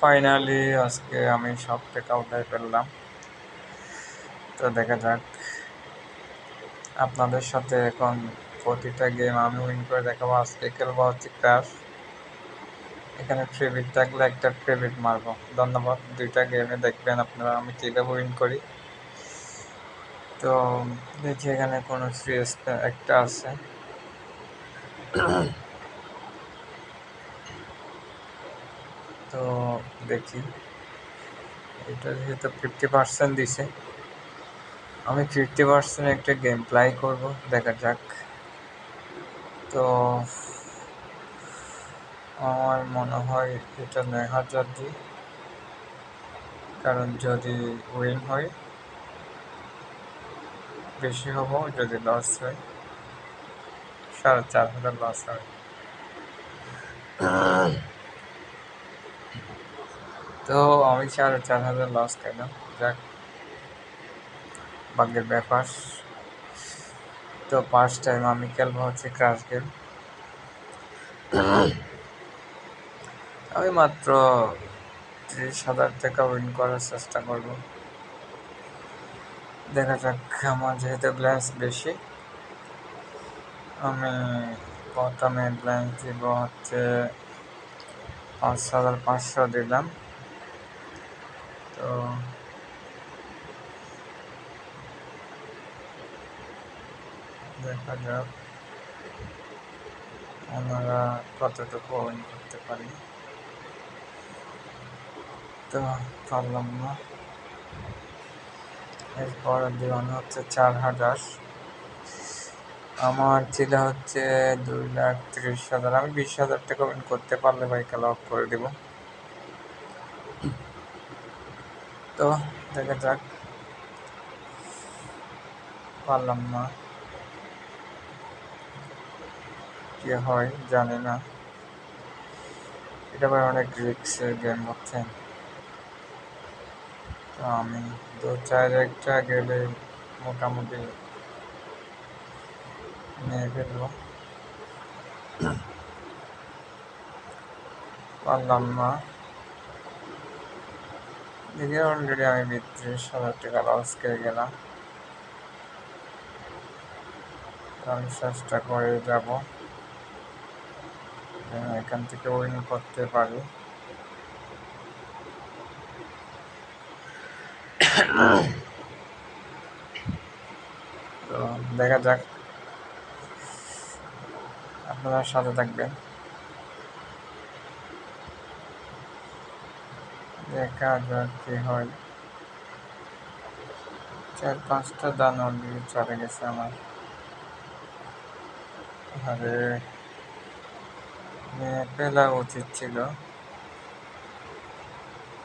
Finally আজকে আমি সব টাকা উঠাই ফেললাম। তো দেখা যাক, আপনাদের সাথে এখন প্রতিটা গেম আমি উইন করে দেখাবো। আজকে খেলবো হচ্ছে ক্রাশ। এখানে ফেভারিট থাকলে একটা ফেভারিট মারবো। ধন্যবাদ। দুইটা গেমে দেখবেন আপনারা আমি কীভাবে উইন করি। তো দেখি এখানে কোনো ফ্রি একটা আছে। তো দেখি, এটা যেহেতু 50% দিছে, আমি 50% একটা গেম প্লাই করব, দেখা যাক। তো আমার মনে হয় এটা ৯,০০০ দিই, কারণ যদি উইন হয় বেশি হবো, যদি লস হয় ৪,৫০০ লস হয়। তো আমি ৪,৫০০ লস খেলাম, যাক ভাগ্যের ব্যাপার। তো ফার্স্ট টাইম আমি খেলবো হচ্ছে ক্রাশ গেম। আমি মাত্র ৩০,০০০ টাকা উইন করার চেষ্টা করব, দেখা যাক। আমার যেহেতু ব্যালেন্স বেশি, আমি প্রথমে ব্যালেন্স দিব হচ্ছে ৫,৫০০ দিলাম। তো দেখা যাক আমরা কতটুকু উইন করতে পারি। তো পারলাম না। এরপর দিওয়ানো হচ্ছে ৪,০০০। আমার ছিল হচ্ছে ২,৩০,০০০। আমি ২০,০০০ টাকা উইন করতে পারলে ভাই খেলা অফ করে দিব। তো দেখা যাক, পারলাম না, কি হয় জানি না। এটা ভাই অনেক রিস্কের গেম হচ্ছে। তো আমি ২-৪ গেলে মোটামুটি নিয়ে ফেলবো, পারলাম না। দেখি অলরেডি আমি ৩২,০০০ টাকা লস খেয়ে গেলাম। আমি চেষ্টা করে যাব এখান থেকে উইন করতে পারি। তো দেখা যাক, আপনারা সাথে থাকবেন, দেখা যাক কি হয়। ৪-৫টা দান অলরেডি চলে গেছে আমার। আরে নিয়ে ফেলা উচিত ছিল,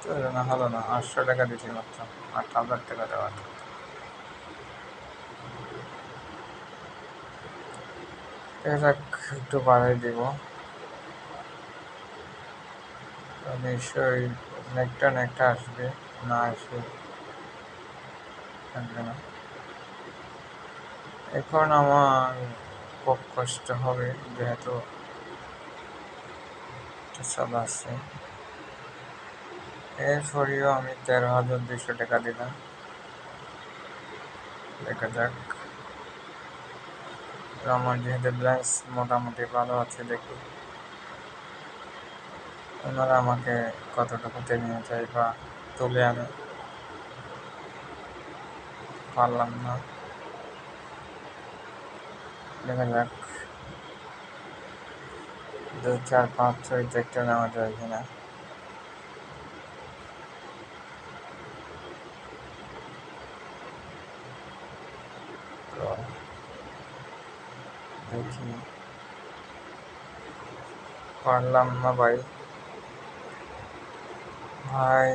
তো না হলো না। ৮০০ টাকা দিচ্ছি মাত্র, ৮,০০০ টাকা দেওয়া। দেখা যাক, একটু বাড়াই দিব। নিশ্চয়ই নেকটা আসবে, না আসবে থাকবে না। এখন আমার খুব কষ্ট হবে, যেহেতু চাল আছে। এরপরেও আমি ১৩,২০০ টাকা দিলাম, দেখা যাক। আমার যেহেতু ব্যালেন্স মোটামুটি ভালো আছে, দেখি ওনারা আমাকে কতটুকুতে নিয়ে যায় বা তুলে আনে। পারলাম না, দেখা যাক ২-৪-৫-৬ একটা নেওয়া যায় কিনা। তো দেখি, পারলাম না ভাই। ভাই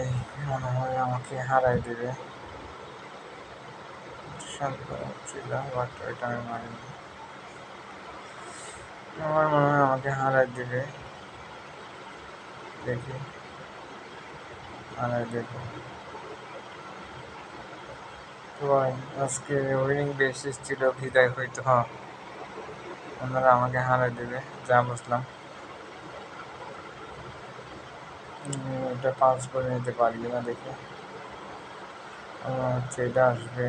মনে হয় আমাকে হারাই দিবে। শান্ত ছিল, বাট ওইটা আমি মারিনি। আমার মনে হয় আমাকে হারাই দিবে, দেখি হারাই দেব। তো ভাই আজকে উইনিং বেসিস ছিল, বিদায় হইতো। হ্যাঁ, ওনারা আমাকে হারাই দেবে যা বুঝলাম। এটা 5 করে নিতে পারি কিনা দেখি। হচ্ছে এটা আসবে,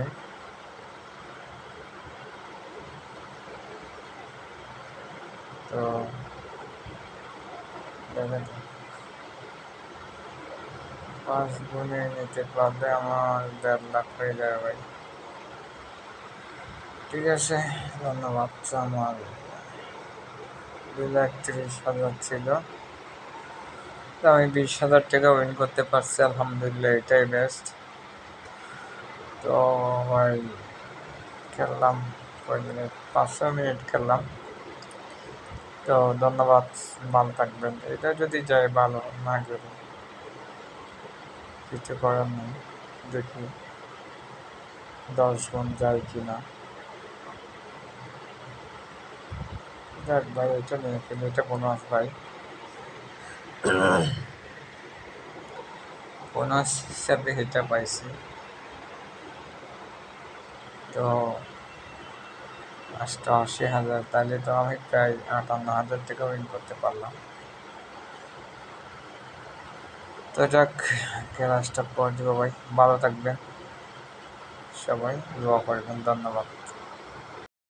তো দেখেন 5 গুণে নিতে পারলে আমার 1.5 লাখ হয়ে যাবে ভাই। ঠিক আছে, ধন্যবাদ। আমার 2,30,000 ছিল, তো আমি 20,000 টাকা উইন করতে পারছি, আলহামদুলিল্লাহ, এটাই বেস্ট। তো ভাই খেললাম কয়েকদিনে 500 মিনিট খেললাম, তো ধন্যবাদ, ভালো থাকবেন। এটা যদি যায় ভালো, না গেলে কিছু করার নেই, দেখি 10 গুণ যায় কিনা। যাক ভাই, এটা নিয়ে ফেলি, এটা বোনাস ভাই, বোনাস হিসাবে এটা পাইছি। তো 88,000, তাহলে তো আমি প্রায় 58,000 টাকা উইন করতে পারলাম। তো যাক, খেলা স্টার্ট করে দিব ভাই, ভালো থাকবেন সবাই, দোয়া করবেন, ধন্যবাদ।